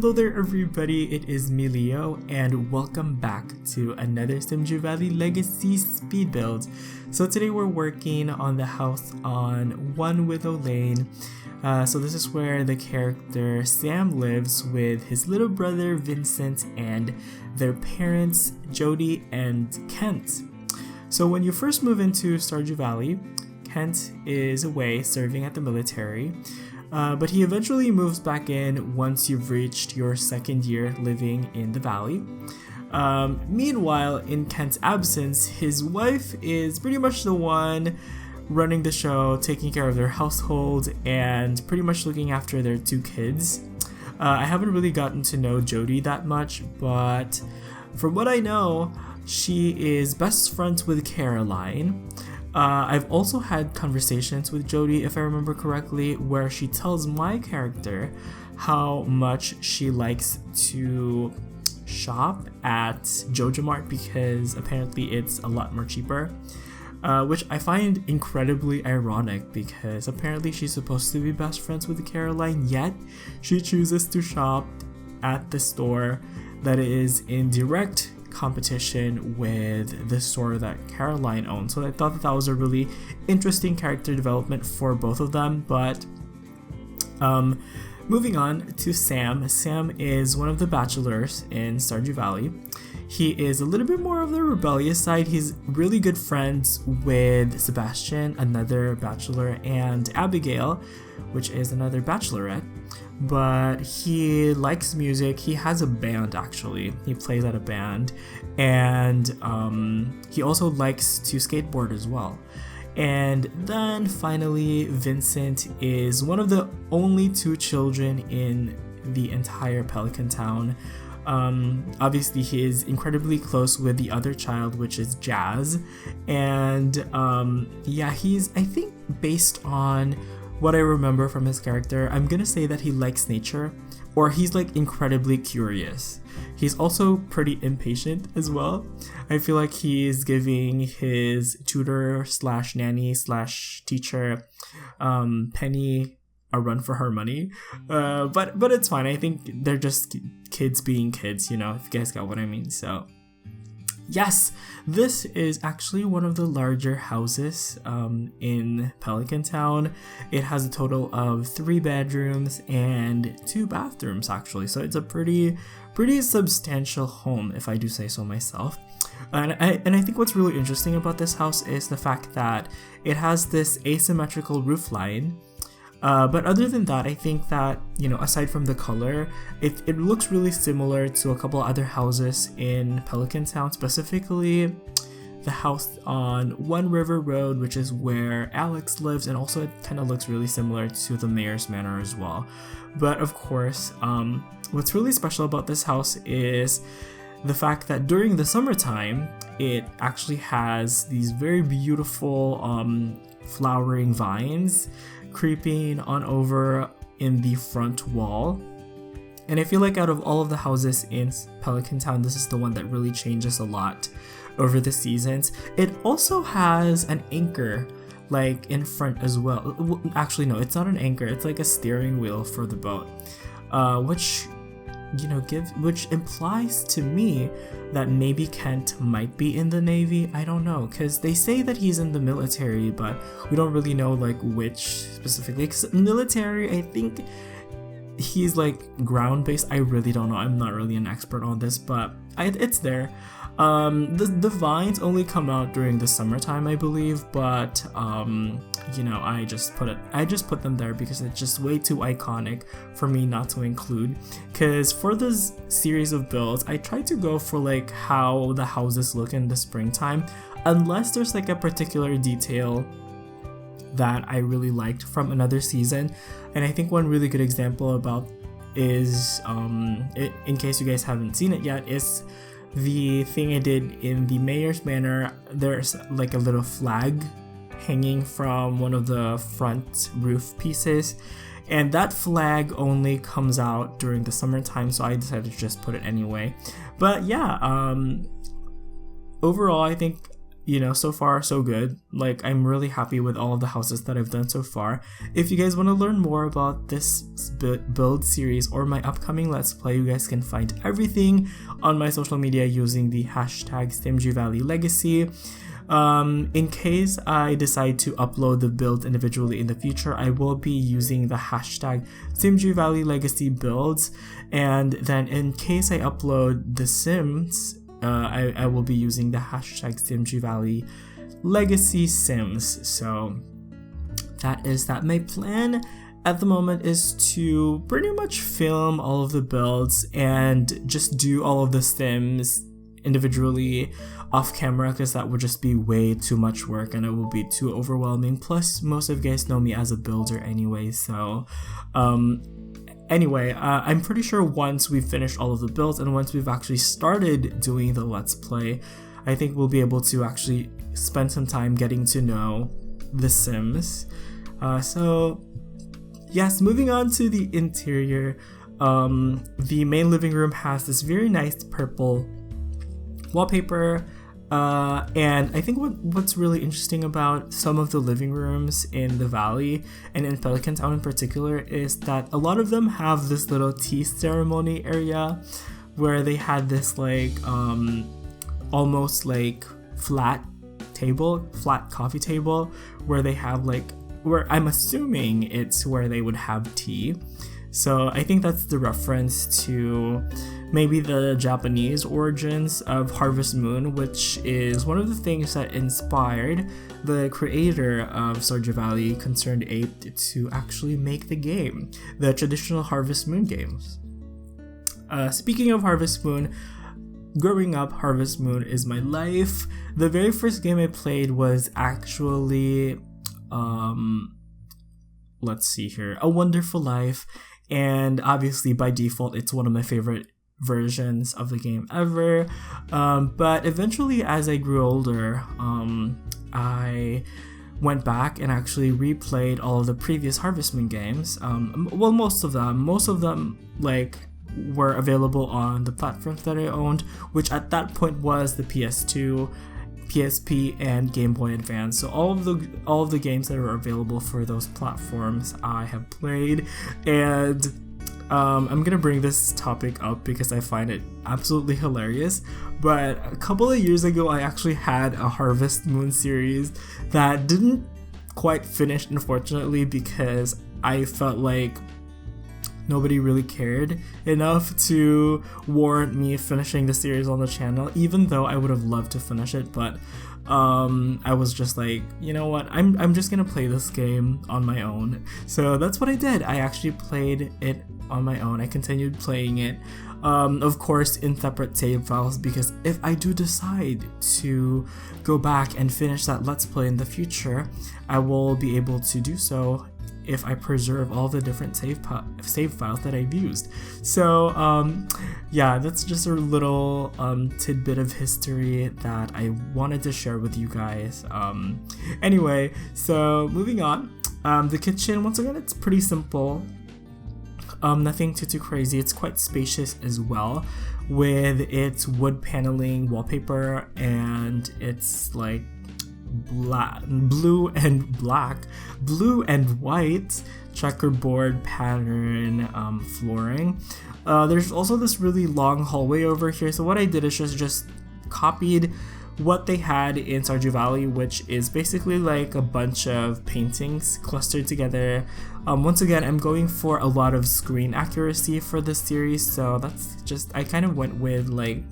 Hello there everybody, it is me Leo, and welcome back to another Stardew Valley Legacy speed build. So today we're working on the house on 1 Willow Lane. So this is where the character Sam lives with his little brother Vincent and their parents Jodi and Kent. So when you first move into Stardew Valley, Kent is away serving at the military. But he eventually moves back in once you've reached your second year living in the valley. Meanwhile, in Kent's absence, his wife is pretty much the one running the show, taking care of their household, and pretty much looking after their 2 kids. I haven't really gotten to know Jodi that much, but from what I know, she is best friends with Caroline. I've also had conversations with Jodi, if I remember correctly, where she tells my character how much she likes to shop at Joja Mart because apparently it's a lot more cheaper, which I find incredibly ironic because apparently she's supposed to be best friends with Caroline, yet she chooses to shop at the store that is in direct competition with the store that Caroline owns. So I thought that was a really interesting character development for both of them. But moving on to Sam. Sam is one of the bachelors in Stardew Valley. He is a little bit more of the rebellious side. He's really good friends with Sebastian, another bachelor, and Abigail, which is another bachelorette. But he likes music. He has a band, actually. He plays at a band, and he also likes to skateboard as well. And then finally, Vincent is one of the only 2 children in the entire Pelican Town. Obviously he is incredibly close with the other child, which is Jazz, and yeah, he's, I think, based on what I remember from his character, I'm gonna say that he likes nature, or he's like incredibly curious. He's also pretty impatient as well. I feel like he's giving his tutor slash nanny slash teacher Penny a run for her money, but it's fine. I think they're just kids being kids, you know, if you guys got what I mean. So yes, this is actually one of the larger houses in Pelican Town. It has a total of 3 bedrooms and 2 bathrooms actually, so it's a pretty substantial home, if I do say so myself. And I think what's really interesting about this house is the fact that it has this asymmetrical roof line. But other than that, I think that, you know, aside from the color, it looks really similar to a couple other houses in Pelican Town, specifically the house on One River Road, which is where Alex lives, and also it kind of looks really similar to the Mayor's Manor as well. But of course, what's really special about this house is the fact that during the summertime, it actually has these very beautiful flowering vines creeping on over in the front wall. And I feel like out of all of the houses in Pelican Town, this is the one that really changes a lot over the seasons. It also has an anchor like in front as well. Actually, no, it's not an anchor, it's like a steering wheel for the boat, which, you know, which implies to me that maybe Kent might be in the Navy. I don't know, because they say that he's in the military, but we don't really know like which specifically. 'Cause military, I think he's like ground-based. I really don't know. I'm not really an expert on this, but it's there. The vines only come out during the summertime, I believe, but you know, I just put them there because it's just way too iconic for me not to include. Because for this series of builds, I try to go for like how the houses look in the springtime, unless there's like a particular detail that I really liked from another season. And I think one really good example about is, in case you guys haven't seen it yet, is the thing I did in the Mayor's Manor. There's like a little flag hanging from one of the front roof pieces, and that flag only comes out during the summertime, so I decided to just put it anyway. But yeah, overall I think so far so good. Like, I'm really happy with all of the houses that I've done so far. If you guys want to learn more about this build series or my upcoming Let's Play, you guys can find everything on my social media using the hashtag StarDewValleyLegacy. In case I decide to upload the build individually in the future, I will be using the hashtag StarDewValleyLegacy builds, and then in case I upload The Sims, I will be using the hashtag StarDewValleyLegacy Sims. So that is that. My plan at the moment is to pretty much film all of the builds and just do all of the Sims individually off camera, because that would just be way too much work and it will be too overwhelming. Plus, most of you guys know me as a builder anyway, so anyway, I'm pretty sure once we've finished all of the builds and once we've actually started doing the Let's Play, I think we'll be able to actually spend some time getting to know The Sims. So yes, moving on to the interior, the main living room has this very nice purple wallpaper, and I think what's really interesting about some of the living rooms in the valley and in Pelican Town in particular is that a lot of them have this little tea ceremony area where they had this like almost like flat coffee table where they have like, where I'm assuming it's where they would have tea. So I think that's the reference to maybe the Japanese origins of Harvest Moon, which is one of the things that inspired the creator of Stardew Valley, Concerned Ape, to actually make the game, the traditional Harvest Moon games. Speaking of Harvest Moon, growing up, Harvest Moon is my life. The very first game I played was actually, let's see here, A Wonderful Life, and obviously by default it's one of my favorite versions of the game ever, but eventually as I grew older, I went back and actually replayed all of the previous Harvest Moon games. Well, most of them like were available on the platforms that I owned, which at that point was the PS2, PSP, and Game Boy Advance. So all of the games that are available for those platforms I have played, and I'm gonna bring this topic up because I find it absolutely hilarious. But a couple of years ago, I actually had a Harvest Moon series that didn't quite finish, unfortunately, because I felt like nobody really cared enough to warrant me finishing the series on the channel, even though I would have loved to finish it. But I was just like, you know what, I'm just gonna play this game on my own. So that's what I did. I actually played it on my own. I continued playing it, of course in separate save files, because if I do decide to go back and finish that Let's Play in the future, I will be able to do so if I preserve all the different save files that I've used. So yeah, that's just a little tidbit of history that I wanted to share with you guys. Anyway, so moving on. The kitchen, once again, it's pretty simple. Nothing too crazy. It's quite spacious as well, with its wood paneling wallpaper and its like blue and white checkerboard pattern flooring. There's also this really long hallway over here, so what I did is just copied what they had in Stardew Valley, which is basically like a bunch of paintings clustered together. Once again, I'm going for a lot of screen accuracy for this series, so that's just, I kind of went with like,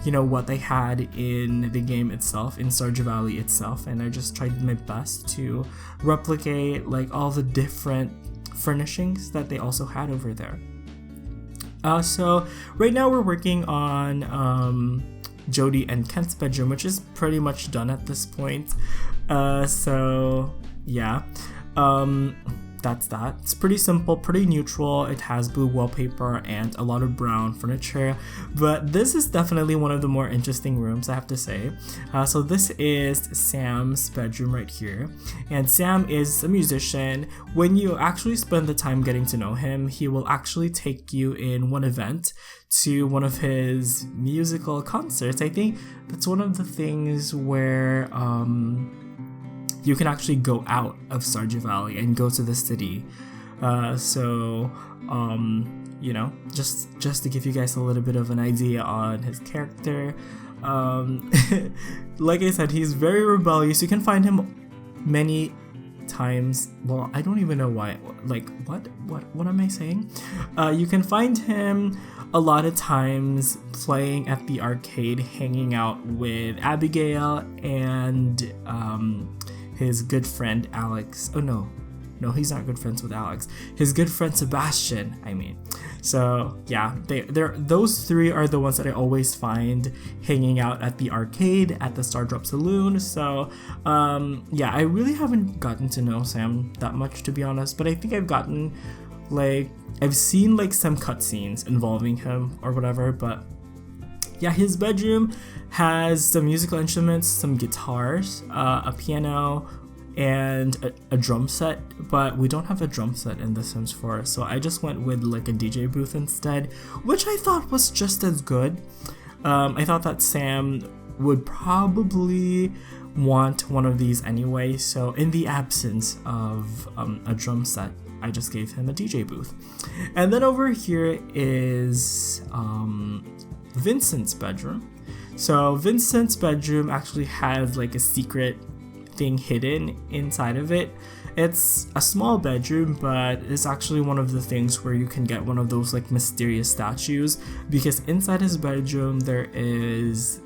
you know, what they had in the game itself, in Stardew Valley itself, and I just tried my best to replicate like all the different furnishings that they also had over there. So right now we're working on Jodi and Kent's bedroom, which is pretty much done at this point. So yeah. that's that. It's pretty simple, pretty neutral. It has blue wallpaper and a lot of brown furniture, but this is definitely one of the more interesting rooms, I have to say. So this is Sam's bedroom right here, and Sam is a musician. When you actually spend the time getting to know him, he will actually take you in one event to one of his musical concerts. I think that's one of the things where you can actually go out of Stardew Valley and go to the city. You know, just to give you guys a little bit of an idea on his character. Like I said, he's very rebellious. You can find him many times. Well, I don't even know why. Like, what am I saying? You can find him a lot of times playing at the arcade, hanging out with Abigail and his good friend Alex. Oh no, he's not good friends with Alex. His good friend Sebastian, I mean. So yeah, those three are the ones that I always find hanging out at the arcade, at the Stardrop Saloon. So yeah, I really haven't gotten to know Sam that much, to be honest, but I think I've seen like some cutscenes involving him or whatever. But yeah, his bedroom has some musical instruments, some guitars, a piano, and a drum set, but we don't have a drum set in The Sims 4, so I just went with like a DJ booth instead, which I thought was just as good. I thought that Sam would probably want one of these anyway, so in the absence of a drum set, I just gave him a DJ booth. And then over here is Vincent's bedroom. So Vincent's bedroom actually has like a secret thing hidden inside of it. It's a small bedroom, but it's actually one of the things where you can get one of those like mysterious statues, because inside his bedroom there is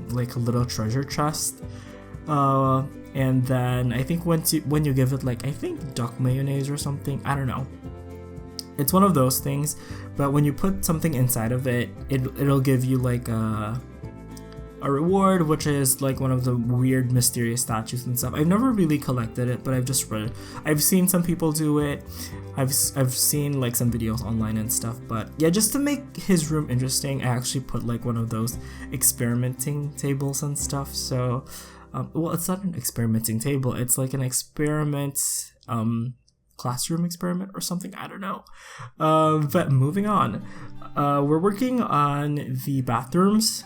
like a little treasure chest, and then I think when you give it like, I think duck mayonnaise or something, I don't know, it's one of those things, but when you put something inside of it, it'll give you like a reward, which is like one of the weird mysterious statues and stuff. I've never really collected it, but I've just read it. I've seen some people do it. I've seen like some videos online and stuff. But yeah, just to make his room interesting, I actually put like one of those experimenting tables and stuff. So well, it's not an experimenting table, it's like an experiment, classroom experiment or something, I don't know. But moving on, we're working on the bathrooms.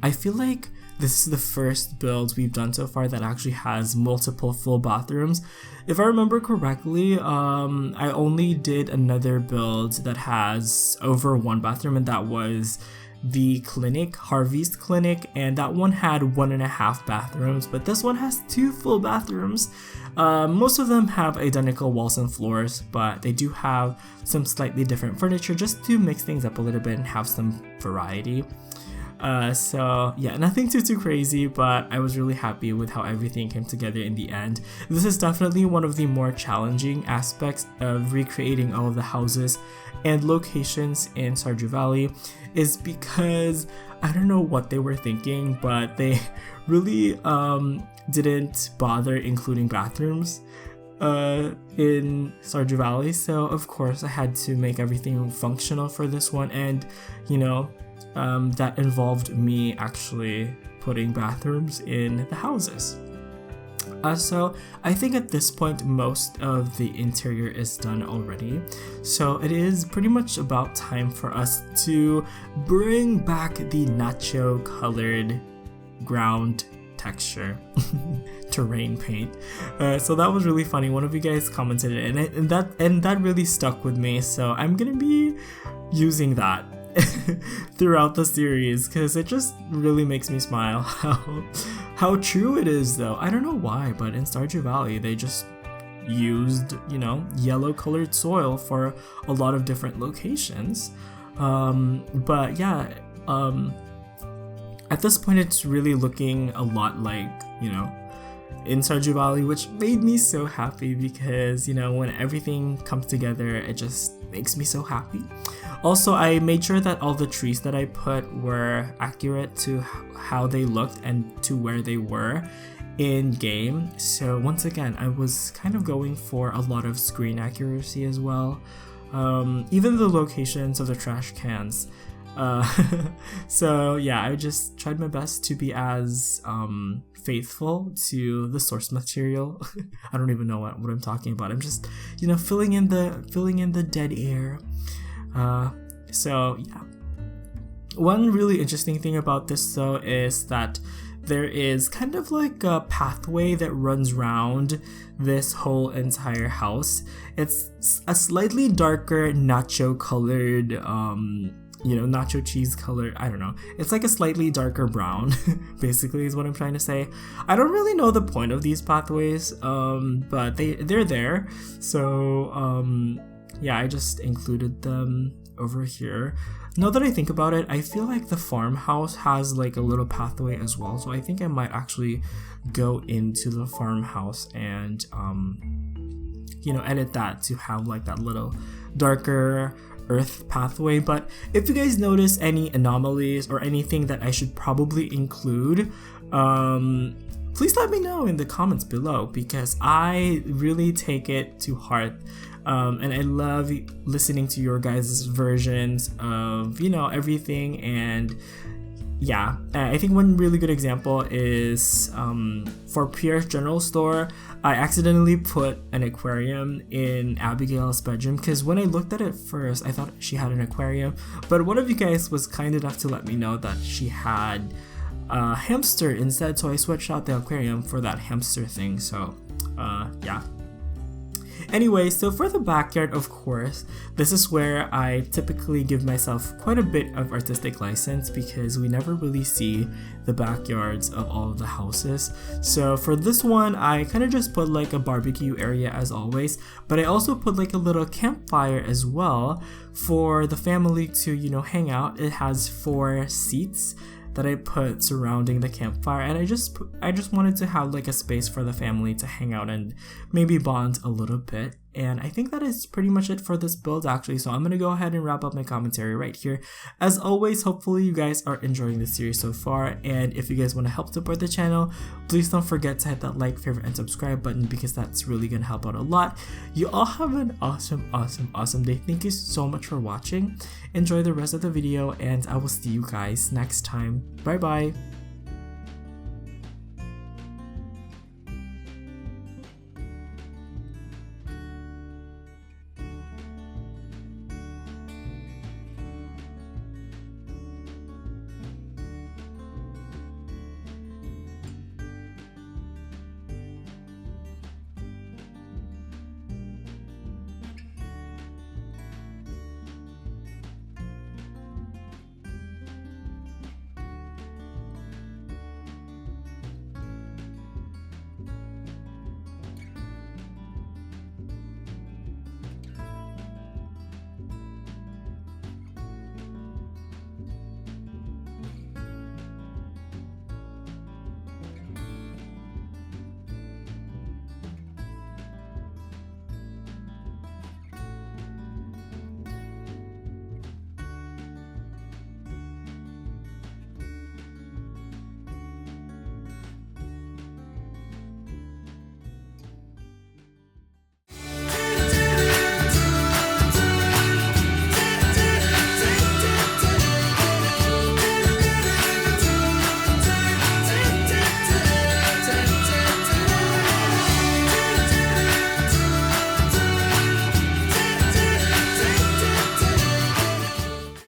I feel like this is the first build we've done so far that actually has multiple full bathrooms. If I remember correctly, I only did another build that has over one bathroom, and that was the clinic, Harvey's clinic, and that one had 1.5 bathrooms, but this one has 2 full bathrooms. Most of them have identical walls and floors, but they do have some slightly different furniture just to mix things up a little bit and have some variety. So yeah, nothing too crazy, but I was really happy with how everything came together in the end. This is definitely one of the more challenging aspects of recreating all of the houses and locations in Stardew Valley, is because I don't know what they were thinking, but they really didn't bother including bathrooms in Stardew Valley. So of course I had to make everything functional for this one, and you know, that involved me actually putting bathrooms in the houses. So I think at this point most of the interior is done already, so it is pretty much about time for us to bring back the nacho colored ground texture terrain paint. So that was really funny. One of you guys commented it, and that really stuck with me, so I'm gonna be using that throughout the series, because it just really makes me smile how true it is, though. I don't know why, but in Stardew Valley they just used, you know, yellow colored soil for a lot of different locations. But yeah, at this point it's really looking a lot like, you know, in Stardew Valley, which made me so happy, because, you know, when everything comes together, it just makes me so happy. Also, I made sure that all the trees that I put were accurate to how they looked and to where they were in game. So once again, I was kind of going for a lot of screen accuracy as well. Even the locations of the trash cans. So yeah, I just tried my best to be as faithful to the source material. I don't even know what I'm talking about. I'm just, you know, filling in the dead air. So yeah. One really interesting thing about this though is that there is kind of like a pathway that runs around this whole entire house. It's a slightly darker nacho colored, you know, nacho cheese color. I don't know. It's like a slightly darker brown, basically is what I'm trying to say. I don't really know the point of these pathways, but they're there. So yeah, I just included them over here. Now that I think about it, I feel like the farmhouse has like a little pathway as well. So I think I might actually go into the farmhouse and, you know, edit that to have like that little darker earth pathway. But if you guys notice any anomalies or anything that I should probably include, please let me know in the comments below, because I really take it to heart. And I love listening to your guys' versions of, you know, everything. And yeah, I think one really good example is for Pierre's General Store, I accidentally put an aquarium in Abigail's bedroom, because when I looked at it first, I thought she had an aquarium, but one of you guys was kind enough to let me know that she had a hamster instead, so I switched out the aquarium for that hamster thing. So yeah. Anyway, so for the backyard, of course, this is where I typically give myself quite a bit of artistic license, because we never really see the backyards of all of the houses. So for this one, I kind of just put like a barbecue area as always, but I also put like a little campfire as well for the family to, you know, hang out. It has 4 seats that I put surrounding the campfire, and I just wanted to have like a space for the family to hang out and maybe bond a little bit. And I think that is pretty much it for this build actually, so I'm gonna go ahead and wrap up my commentary right here. As always, hopefully you guys are enjoying the series so far, and if you guys want to help support the channel, please don't forget to hit that like, favorite, and subscribe button, because that's really gonna help out a lot. You all have an awesome day. Thank you so much for watching. Enjoy the rest of the video, and I will see you guys next time. Bye bye.